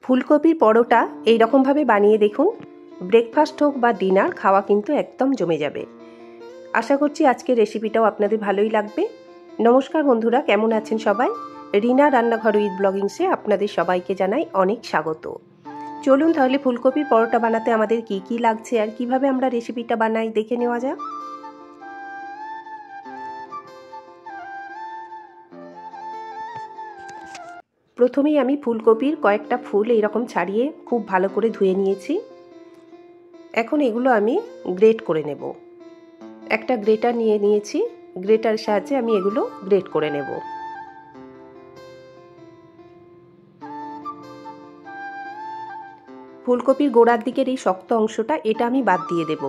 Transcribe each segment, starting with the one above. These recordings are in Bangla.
ফুলকপির পরোটা এই রকমভাবে বানিয়ে দেখুন। ব্রেকফাস্ট হোক বা ডিনার, খাওয়া কিন্তু একদম জমে যাবে। আশা করছি আজকের রেসিপিটাও আপনাদের ভালোই লাগবে। নমস্কার বন্ধুরা, কেমন আছেন সবাই? রিনা রান্নাঘর উইথ ব্লগিংসে আপনাদের সবাইকে জানাই অনেক স্বাগত। চলুন তাহলে ফুলকপির পরোটা বানাতে আমাদের কি কি লাগছে আর কিভাবে আমরা রেসিপিটা বানাই দেখে নেওয়া যাক। প্রথমেই আমি ফুলকপির কয়েকটা ফুল এইরকম ছাড়িয়ে খুব ভালো করে ধুয়ে নিয়েছি। এখন এগুলো আমি গ্রেট করে নেব। একটা গ্রেটার নিয়ে নিয়েছি, গ্রেটার সাহায্যে আমি এগুলো গ্রেট করে নেব। ফুলকপির গোড়ার দিকের এই শক্ত অংশটা, এটা আমি বাদ দিয়ে দেব।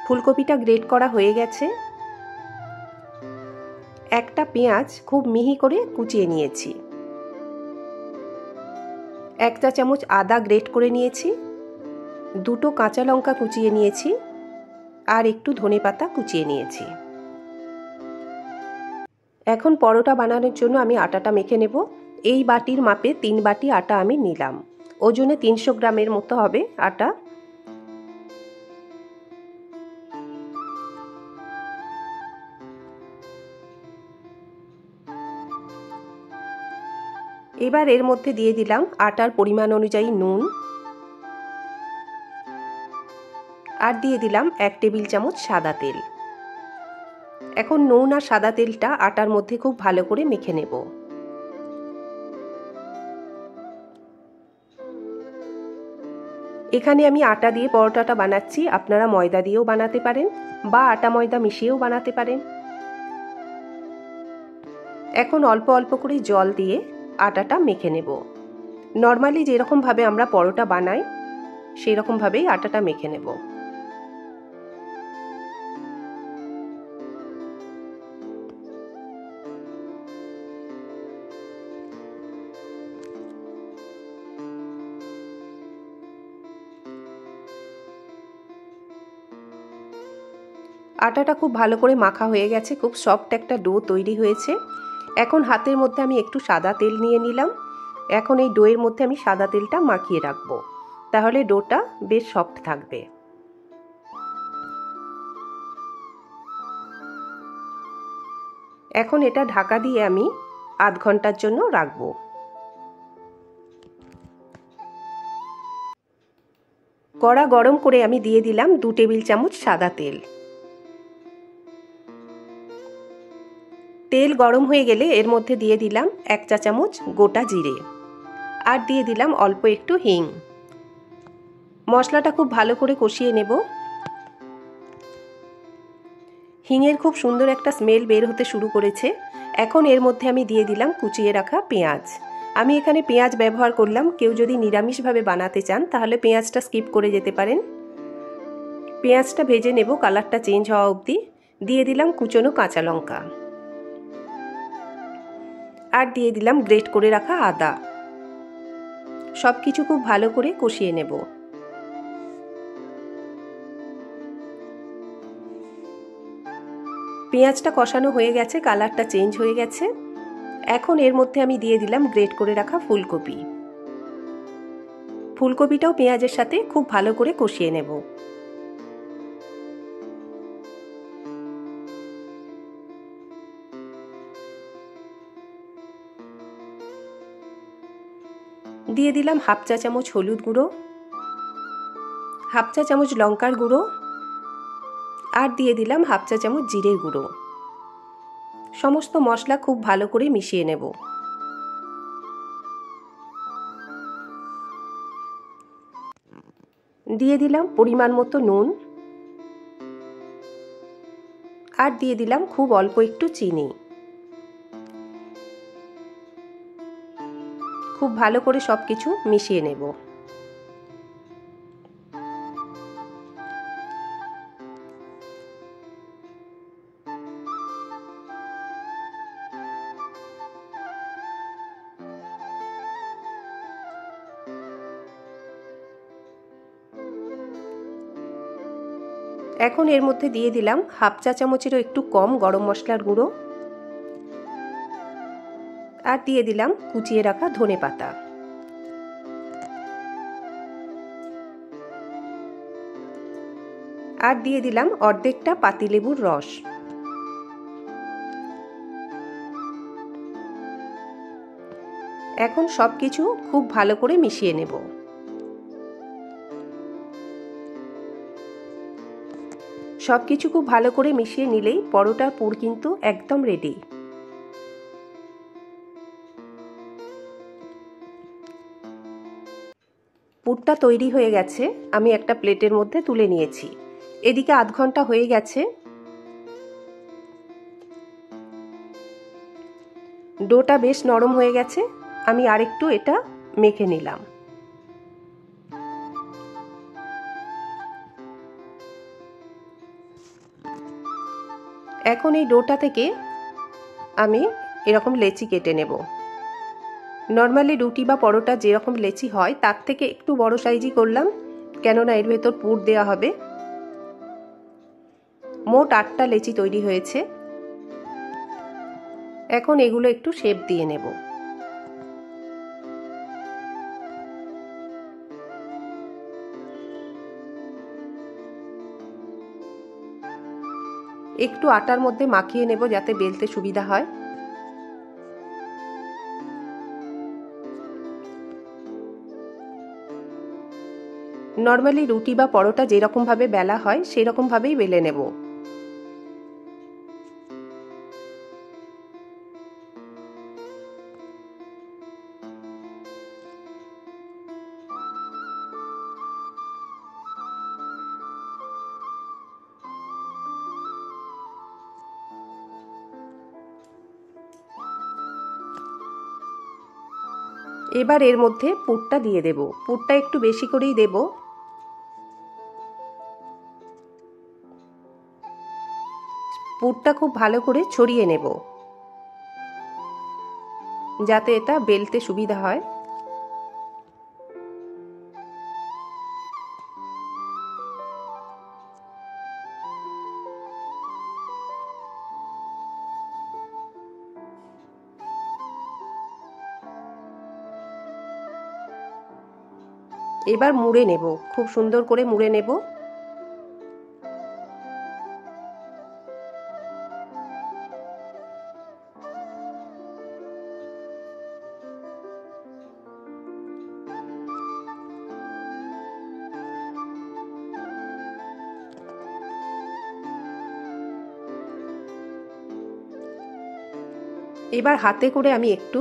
ফুলকপিটা গ্রেট করা হয়ে গেছে। একটা পেঁয়াজ খুব মিহি করে কুচিয়ে নিয়েছি। 1 চা চামচ আদা গ্রেট করে নিয়েছি। 2টো কাঁচা লঙ্কা কুচিয়ে নিয়েছি আর একটু ধনেপাতা কুচিয়ে নিয়েছি। এখন পরোটা বানানোর জন্য আমি আটাটা মেখে নেব। এই বাটির মাপে 3 বাটি আটা আমি নিলাম। ওজনে 300 গ্রামের মতো হবে আটা। এবার এর মধ্যে দিয়ে দিলাম আটার পরিমাণ অনুযায়ী নুন আর দিয়ে দিলাম 1 টেবিল চামচ সাদা তেল। এখন নুন আর সাদা তেলটা আটার মধ্যে খুব ভালো করে মেখে নেব। এখানে আমি আটা দিয়ে পরোটাটা বানাচ্ছি, আপনারা ময়দা দিয়েও বানাতে পারেন বা আটা ময়দা মিশিয়েও বানাতে পারেন। এখন অল্প অল্প করে জল দিয়ে আটাটা মেখে নেব। নর্মালি যেরকমভাবে আমরা পরোটা বানাই সেই রকমভাবেই আটাটা মেখে নেব। আটাটা খুব ভালো করে মাখা হয়ে গেছে, খুব সফট একটা ডো তৈরি হয়েছে। এখন হাতের মধ্যে আমি একটু সাদা তেল নিয়ে নিলাম। এখন এই ডোয়ের মধ্যে আমি সাদা তেলটা মাখিয়ে রাখবো, তাহলে ডোটা বেশ সফট থাকবে। এখন এটা ঢাকা দিয়ে আমি আধ ঘন্টার জন্য রাখবো। কড়া গরম করে আমি দিয়ে দিলাম 2 টেবিল চামচ সাদা তেল। তেল গরম হয়ে গেলে এর মধ্যে দিয়ে দিলাম 1 চা চামচ গোটা জিরে আর দিয়ে দিলাম অল্প একটু হিং। মশলাটা খুব ভালো করে কষিয়ে নেব। হিঙের খুব সুন্দর একটা স্মেল বের হতে শুরু করেছে। এখন এর মধ্যে আমি দিয়ে দিলাম কুচিয়ে রাখা পেঁয়াজ। আমি এখানে পেঁয়াজ ব্যবহার করলাম, কেউ যদি নিরামিষভাবে বানাতে চান তাহলে পেঁয়াজটা স্কিপ করে যেতে পারেন। পেঁয়াজটা ভেজে নেব কালারটা চেঞ্জ হওয়া অবধি। দিয়ে দিলাম কুচনো কাঁচা লঙ্কা আর দিয়ে দিলাম গ্রেট করে রাখা আদা। সব কিছু খুব ভালো করে কষিয়ে নেব। পেঁয়াজটা কষানো হয়ে গেছে, কালারটা চেঞ্জ হয়ে গেছে। এখন এর মধ্যে আমি দিয়ে দিলাম গ্রেট করে রাখা ফুলকপি। ফুলকপিটাও পেঁয়াজের সাথে খুব ভালো করে কষিয়ে নেব। দিয়ে দিলাম হাফ চা চামচ হলুদ গুঁড়ো, হাফ চা চামচ লঙ্কার গুঁড়ো আর দিয়ে দিলাম হাফ চা চামচ জিরের গুঁড়ো। সমস্ত মশলা খুব ভালো করে মিশিয়ে নেব। দিয়ে দিলাম পরিমাণ মতো নুন আর দিয়ে দিলাম খুব অল্প একটু চিনি। খুব ভালো করে সবকিছু মিশিয়ে নেব। এখন এর মধ্যে দিয়ে দিলাম হাফ চা চামচেরও একটু কম গরম মশলার গুঁড়ো আর দিয়ে দিলাম কুচিয়ে রাখা ধনেপাতা। আর দিয়ে দিলাম অর্ধেকটা পাতিলেবুর রস। এখন সবকিছু খুব ভালো করে মিশিয়ে নেব। সবকিছু খুব ভালো করে মিশিয়ে নিলেই পরোটার পুর কিন্তু একদম রেডি। পুরটা তৈরি হয়ে গেছে, আমি একটা প্লেটের মধ্যে তুলে নিয়েছি। এদিকে আধ ঘন্টা হয়ে গেছে। ডোটা বেশ নরম হয়ে গেছে, আমি আরেকটু এটা মেখে নিলাম। এখন এই ডোটা থেকে আমি এরকম লেচি কেটে নেব। নর্মালি রুটি বা পরোটা যেরকম লেচি হয় তার থেকে একটু বড় সাইজই করলাম, কেননা এর ভেতর পুর দেওয়া হবে। মোট 8টা লেচি তৈরি হয়েছে। এখন এগুলো একটু শেপ দিয়ে নেব। একটু আটার মধ্যে মাখিয়ে নেব যাতে বেলতে সুবিধা হয়। নর্মালি রুটি বা পরোটা যেরকম ভাবে বেলা হয় সেরকম ভাবেই বেলে নেব। এবার এর মধ্যে পুরটা দিয়ে দেব। পুরটা একটু বেশি করেই দেব। পুরটা খুব ভালো করে ছড়িয়ে নেব যাতে এটা বেলতে সুবিধা হয়। এবার মুড়ে নেব, খুব সুন্দর করে মুড়ে নেব। এবার হাতে করে আমি একটু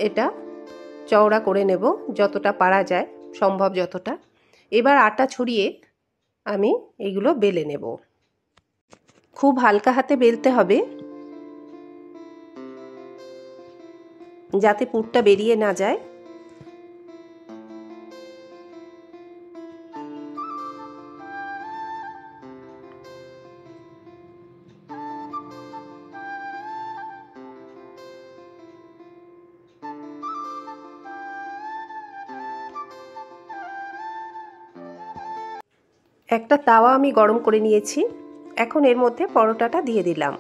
এটা চওড়া করে নেব, যতটা পারা যায় সম্ভব যতটা। এবার আটা ছড়িয়ে আমি এগুলো বেলে নেব। খুব হালকা হাতে বেলতে হবে যাতে পুরটা বেরিয়ে না যায়। একটা তাওয়া আমি গরম করে নিয়েছি। এখন এর মধ্যে পরোটাটা দিয়ে দিলাম।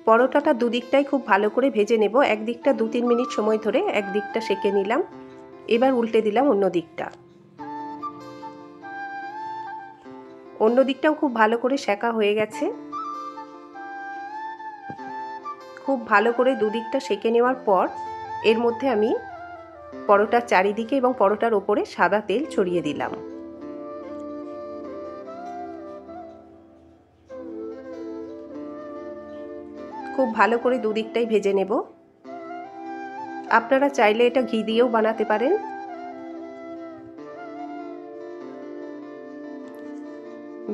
পরোটাটা দুদিকটাই খুব ভালো করে ভেজে নেব। একদিকটা 2-3 মিনিট সময় ধরে একদিকটা সেঁকে নিলাম। এবার উল্টে দিলাম অন্য দিকটা। অন্য দিকটাও খুব ভালো করে সেঁকা হয়ে গেছে। খুব ভালো করে দুদিকটা সেঁকে নেওয়ার পর এর মধ্যে আমি পরোটার চারিদিকে এবং পরোটার ওপরে সাদা তেল ছড়িয়ে দিলাম। খুব ভালো করে দুদিকটাই ভেজে নেব। আপনারা চাইলে এটা ঘি দিয়েও বানাতে পারেন।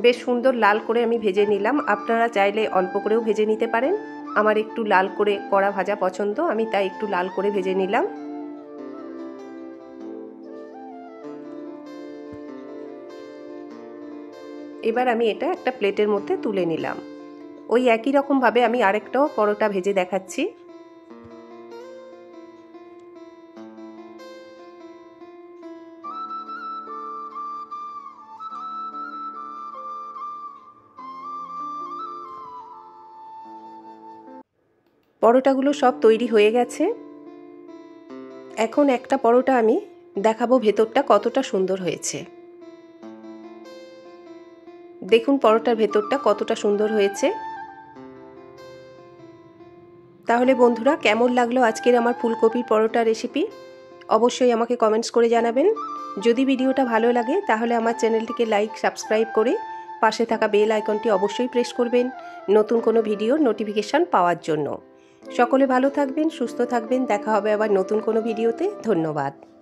বেশ সুন্দর লাল করে আমি ভেজে নিলাম। আপনারা চাইলে অল্প করেও ভেজে নিতে পারেন। আমার একটু লাল করে কড়া ভাজা পছন্দ, আমি তাই একটু লাল করে ভেজে নিলাম। এবার আমি এটা একটা প্লেটের মধ্যে তুলে নিলাম। ওই একই রকম ভাবে আমি আরেকটাও পরোটা ভেজে দেখাচ্ছি। পরোটাগুলো সব তৈরি হয়ে গেছে। এখন একটা পরোটা আমি দেখাবো ভেতরটা কতটা সুন্দর হয়েছে। দেখুন পরোটার ভেতরটা কতটা সুন্দর হয়েছে। তাহলে বন্ধুরা, কেমন লাগলো আজকের আমার ফুলকপির পরোটা রেসিপি? অবশ্যই আমাকে কমেন্টস করে জানাবেন। যদি ভিডিওটা ভালো লাগে তাহলে আমার চ্যানেলটিকে লাইক, সাবস্ক্রাইব করে পাশে থাকা বেল আইকনটি অবশ্যই প্রেস করবেন নতুন কোনো ভিডিওর নোটিফিকেশান পাওয়ার জন্য। সকলে ভালো থাকবেন, সুস্থ থাকবেন। দেখা হবে আবার নতুন কোনো ভিডিওতে। ধন্যবাদ।